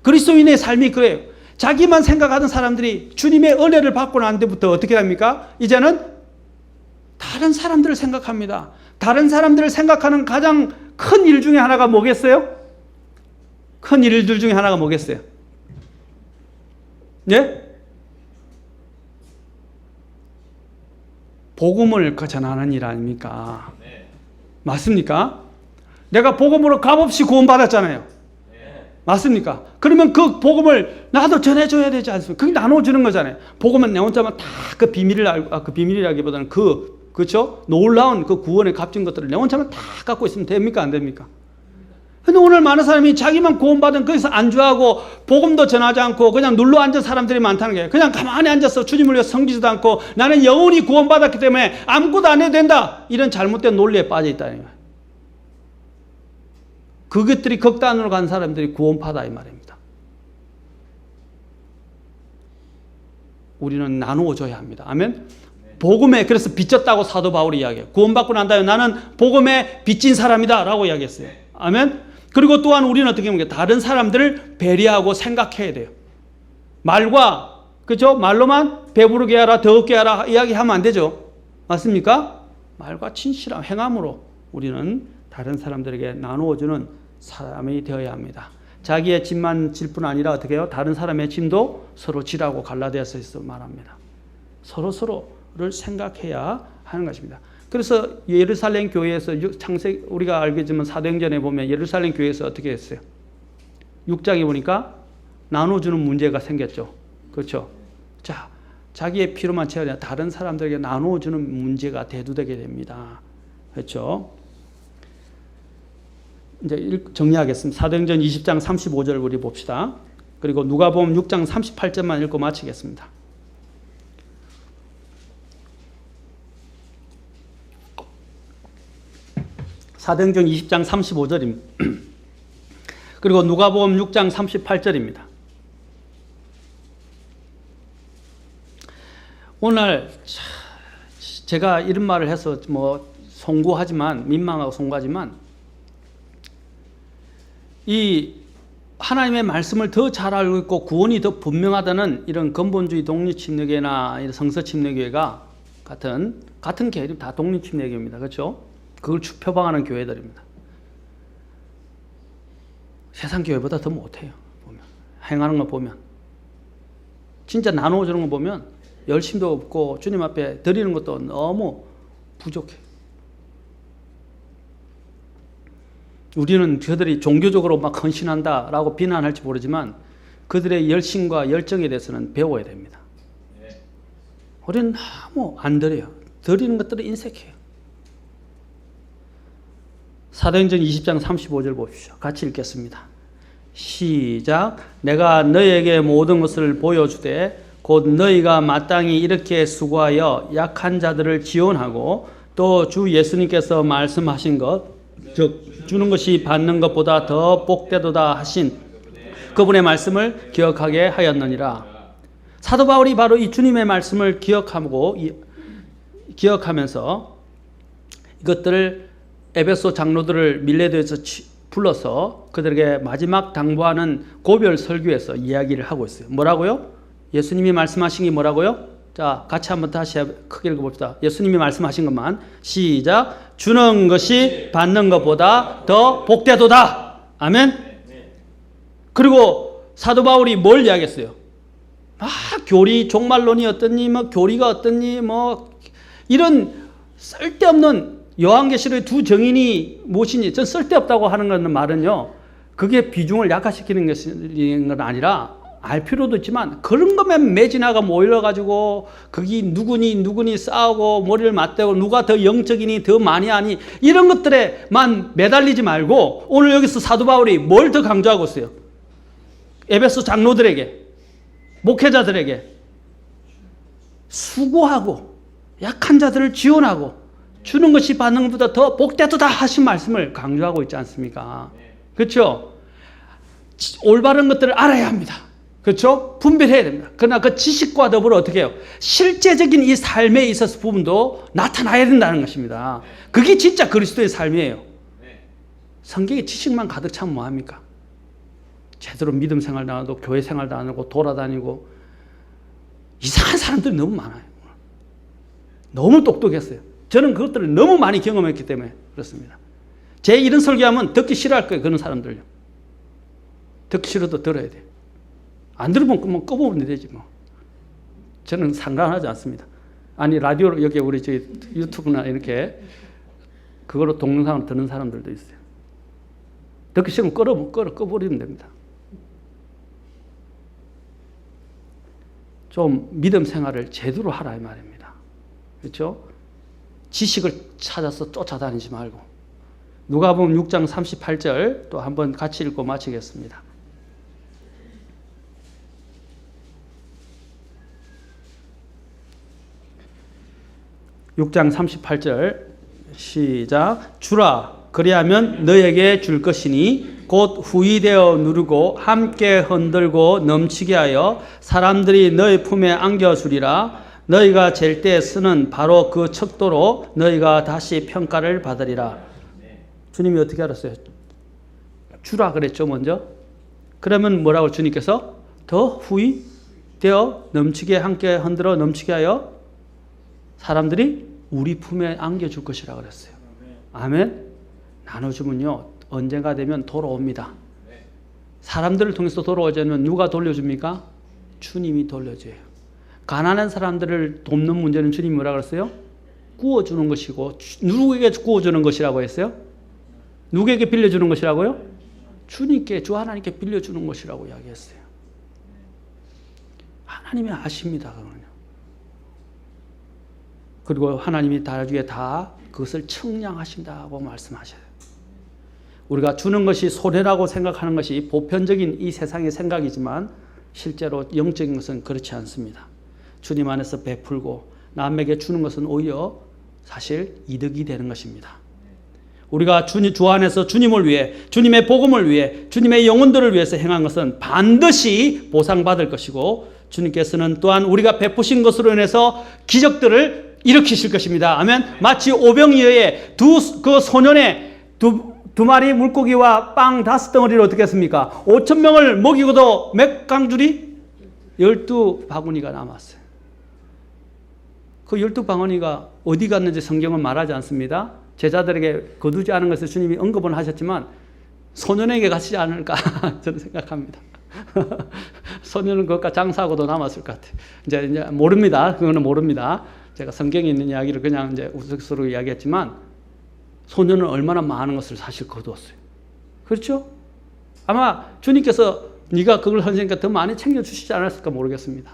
그리스도인의 삶이 그래요. 자기만 생각하던 사람들이 주님의 은혜를 받고 난 뒤부터 어떻게 합니까? 이제는 다른 사람들을 생각합니다. 다른 사람들을 생각하는 가장 큰 일 중에 하나가 뭐겠어요? 큰 일들 중에 하나가 뭐겠어요? 예? 복음을 전하는 일 아닙니까? 네. 맞습니까? 내가 복음으로 값없이 구원받았잖아요. 네. 맞습니까? 그러면 그 복음을 나도 전해줘야 되지 않습니까? 그게 나눠주는 거잖아요. 복음은 내 혼자만 다 그 비밀을 알고, 그 비밀이라기보다는 그렇죠? 놀라운 그 구원의 값진 것들을 내 혼자만 다 갖고 있으면 됩니까? 안 됩니까? 근데 오늘 많은 사람이 자기만 구원받은 거기서 안주하고 복음도 전하지 않고 그냥 눌러 앉은 사람들이 많다는 거예요. 그냥 가만히 앉아서 주님을 위해 섬기지도 않고 나는 영원히 구원받았기 때문에 아무것도 안 해도 된다. 이런 잘못된 논리에 빠져 있다는 거예요. 그것들이 극단으로 간 사람들이 구원파다 이 말입니다. 우리는 나누어 줘야 합니다. 아멘. 복음에 그래서 빚졌다고 사도 바울이 이야기해요. 구원받고 난 다음에 나는 복음에 빚진 사람이다 라고 이야기했어요. 아멘. 그리고 또한 우리는 어떻게 합니까? 다른 사람들을 배려하고 생각해야 돼요. 말과, 그죠? 말로만 배부르게 하라, 더 얻게 하라 이야기하면 안 되죠. 맞습니까? 말과 진실함, 행함으로 우리는 다른 사람들에게 나누어주는 사람이 되어야 합니다. 자기의 짐만 질 뿐 아니라 어떻게 해요? 다른 사람의 짐도 서로 지라고 갈라디아서에서 말합니다. 서로를 생각해야 하는 것입니다. 그래서 예루살렘 교회에서 우리가 알겠지만 사도행전에 보면 예루살렘 교회에서 어떻게 했어요? 6장에 보니까 나눠주는 문제가 생겼죠. 그렇죠? 자, 자기의 피로만 채워야 아니라 다른 사람들에게 나눠주는 문제가 대두되게 됩니다. 그렇죠? 이제 정리하겠습니다. 사도행전 20장 35절 우리 봅시다. 그리고 누가복음 6장 38절만 읽고 마치겠습니다. 사도행전 20장 35절입니다. 그리고 누가복음 6장 38절입니다. 오늘 제가 이런 말을 해서 송구하지만 민망하고 송구하지만 이 하나님의 말씀을 더 잘 알고 있고 구원이 더 분명하다는 이런 근본주의 독립침례교회나 성서침례교회가 같은 계열이 다 독립침례교회입니다. 그렇죠? 그걸 표방하는 교회들입니다. 세상 교회보다 더 못해요. 보면 행하는 거 보면 진짜 나누어주는 거 보면 열심도 없고 주님 앞에 드리는 것도 너무 부족해. 우리는 그들이 종교적으로 막 헌신한다라고 비난할지 모르지만 그들의 열심과 열정에 대해서는 배워야 됩니다. 우리는 너무 안 드려요. 드리는 것들은 인색해요. 사도행전 20장 35절 보십시오. 같이 읽겠습니다. 시작. 내가 너희에게 모든 것을 보여주되 곧 너희가 마땅히 이렇게 수고하여 약한 자들을 지원하고 또 주 예수님께서 말씀하신 것, 즉 주는 것이 받는 것보다 더 복되도다 하신 그분의 말씀을 기억하게 하였느니라. 사도 바울이 바로 이 주님의 말씀을 기억하면서 이것들을 에베소 장로들을 밀레도에서 불러서 그들에게 마지막 당부하는 고별 설교에서 이야기를 하고 있어요. 뭐라고요? 예수님이 말씀하신 게 뭐라고요? 자, 같이 한번 다시 크게 읽어봅시다. 예수님이 말씀하신 것만. 시작. 주는 것이 받는 것보다 더 복되도다. 아멘. 그리고 사도 바울이 뭘 이야기했어요? 교리, 종말론이 어떠니, 교리가 어떠니, 이런 쓸데없는 요한계시록의 두 정인이 무엇이니, 전 쓸데없다고 하는 건 말은요, 그게 비중을 약화시키는 건 아니라, 알 필요도 있지만, 그런 것만 매진화가 모여가지고, 거기 누구니 싸우고, 머리를 맞대고, 누가 더 영적이니, 더 많이 하니, 이런 것들에만 매달리지 말고, 오늘 여기서 사도 바울이 뭘 더 강조하고 있어요? 에베소 장로들에게, 목회자들에게, 수고하고, 약한 자들을 지원하고, 주는 것이 받는 것보다 더 복되도다 하신 말씀을 강조하고 있지 않습니까? 그렇죠? 올바른 것들을 알아야 합니다. 그렇죠? 분별해야 됩니다. 그러나 그 지식과 더불어 어떻게 해요? 실제적인 이 삶에 있어서 부분도 나타나야 된다는 것입니다. 그게 진짜 그리스도의 삶이에요. 성경에 지식만 가득 차면 뭐합니까? 제대로 믿음 생활도 안 하고 교회 생활도 안 하고 돌아다니고 이상한 사람들이 너무 많아요. 너무 똑똑했어요. 저는 그것들을 너무 많이 경험했기 때문에 그렇습니다. 제 이런 설교하면 듣기 싫어할 거예요. 그런 사람들요. 듣기 싫어도 들어야 돼요. 안 들으면 뭐 꺼보면 되지 뭐. 저는 상관하지 않습니다. 아니 라디오로 여기 우리 저기 유튜브나 이렇게 그거로 동영상을 듣는 사람들도 있어요. 듣기 싫으면 꺼버리면 됩니다. 좀 믿음 생활을 제대로 하라 이 말입니다. 그렇죠? 지식을 찾아서 쫓아다니지 말고. 누가복음 6장 38절 또 한번 같이 읽고 마치겠습니다. (6장 38절) 시작. 주라 그리하면 너에게 줄 것이니 곧 후이되어 누르고 함께 흔들고 넘치게 하여 사람들이 너희 품에 안겨주리라. 너희가 잴 때 쓰는 바로 그 척도로 너희가 다시 평가를 받으리라. 주님이 어떻게 알았어요? 주라 그랬죠 먼저. 그러면 뭐라고 주님께서? 더 후이되어 넘치게 함께 흔들어 넘치게 하여 사람들이 우리 품에 안겨줄 것이라 그랬어요. 아멘. 나눠주면요 언젠가 되면 돌아옵니다. 사람들을 통해서 돌아오자면 누가 돌려줍니까? 주님이 돌려줘요. 가난한 사람들을 돕는 문제는 주님이 뭐라 그랬어요? 구워주는 것이고. 누구에게 구워주는 것이라고 했어요? 누구에게 빌려주는 것이라고요? 주님께, 주 하나님께 빌려주는 것이라고 이야기했어요. 하나님이 아십니다. 그거는요. 그리고 하나님이 나중에 다 그것을 청량하신다고 말씀하셔요. 우리가 주는 것이 손해라고 생각하는 것이 보편적인 이 세상의 생각이지만 실제로 영적인 것은 그렇지 않습니다. 주님 안에서 베풀고 남에게 주는 것은 오히려 사실 이득이 되는 것입니다. 우리가 주 안에서 주님을 위해, 주님의 복음을 위해, 주님의 영혼들을 위해서 행한 것은 반드시 보상받을 것이고 주님께서는 또한 우리가 베푸신 것으로 인해서 기적들을 일으키실 것입니다. 아멘. 마치 오병이어의 그 소년의 두 마리 물고기와 빵 5덩어리를 어떻게 했습니까? 5,000명을 먹이고도 몇 강줄이? 12바구니가 남았어요. 그 12바구니가 어디 갔는지 성경은 말하지 않습니다. 제자들에게 거두지 않은 것을 주님이 언급은 하셨지만 소년에게 가시지 않을까 저는 생각합니다. 소년은 그것과 장사하고도 남았을 것 같아요. 이제 모릅니다. 그거는 모릅니다. 제가 성경에 있는 이야기를 그냥 이제 우스갯소리로 이야기했지만 소년은 얼마나 많은 것을 사실 거두었어요. 그렇죠? 아마 주님께서 네가 그걸 하니까 더 많이 챙겨주시지 않았을까 모르겠습니다.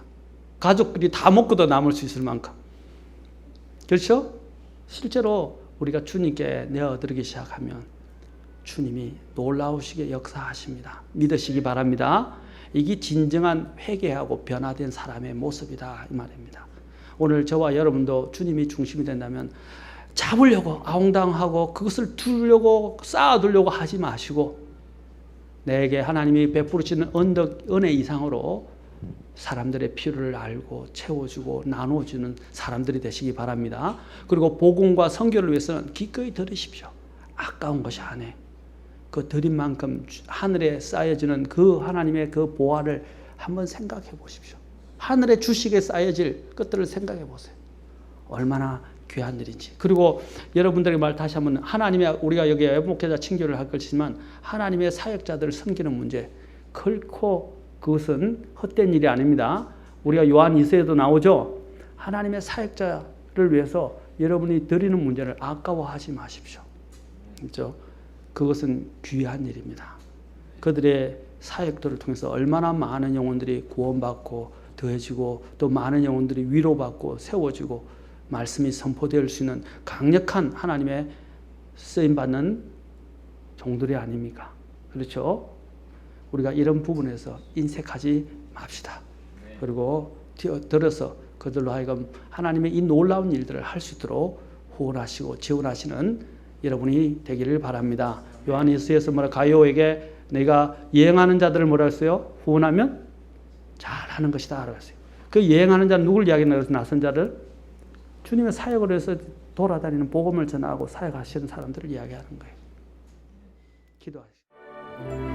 가족들이 다 먹고도 남을 수 있을 만큼. 그렇죠? 실제로 우리가 주님께 내어드리기 시작하면 주님이 놀라우시게 역사하십니다. 믿으시기 바랍니다. 이게 진정한 회개하고 변화된 사람의 모습이다 이 말입니다. 오늘 저와 여러분도 주님이 중심이 된다면 잡으려고 아웅당하고 그것을 두려고 쌓아두려고 하지 마시고 내게 하나님이 베풀으시는 은혜 이상으로 사람들의 필요를 알고 채워주고 나눠주는 사람들이 되시기 바랍니다. 그리고 복음과 선교를 위해서는 기꺼이 들으십시오. 아까운 것이 아니에요. 그 드린 만큼 하늘에 쌓여지는 그 하나님의 그 보화를 한번 생각해 보십시오. 하늘의 주식에 쌓여질 것들을 생각해 보세요. 얼마나 귀한 일인지. 그리고 여러분들에게 말 다시 한번 하나님의 우리가 여기 목회자 친교를 할 것이지만 하나님의 사역자들을 섬기는 문제 결코 그것은 헛된 일이 아닙니다. 우리가 요한 2서에도 나오죠. 하나님의 사역자를 위해서 여러분이 드리는 문제를 아까워하지 마십시오. 그렇죠? 그것은 귀한 일입니다. 그들의 사역들을 통해서 얼마나 많은 영혼들이 구원받고 더해지고 또 많은 영혼들이 위로받고 세워지고 말씀이 선포될 수 있는 강력한 하나님의 쓰임받는 종들이 아닙니까? 그렇죠? 우리가 이런 부분에서 인색하지 맙시다. 그리고 들어서 그들로 하여금 하나님의 이 놀라운 일들을 할 수 있도록 후원하시고 지원하시는 여러분이 되기를 바랍니다. 요한일서에서 뭐라 가요에게 내가 예행하는 자들을 뭐라 했어요? 후원하면 잘하는 것이다 라고 했어요. 그 예행하는 자는 누굴 이야기하는 것을 낯선 자를 주님의 사역을 해서 돌아다니는 복음을 전하고 사역하시는 사람들을 이야기하는 거예요. 기도하시죠.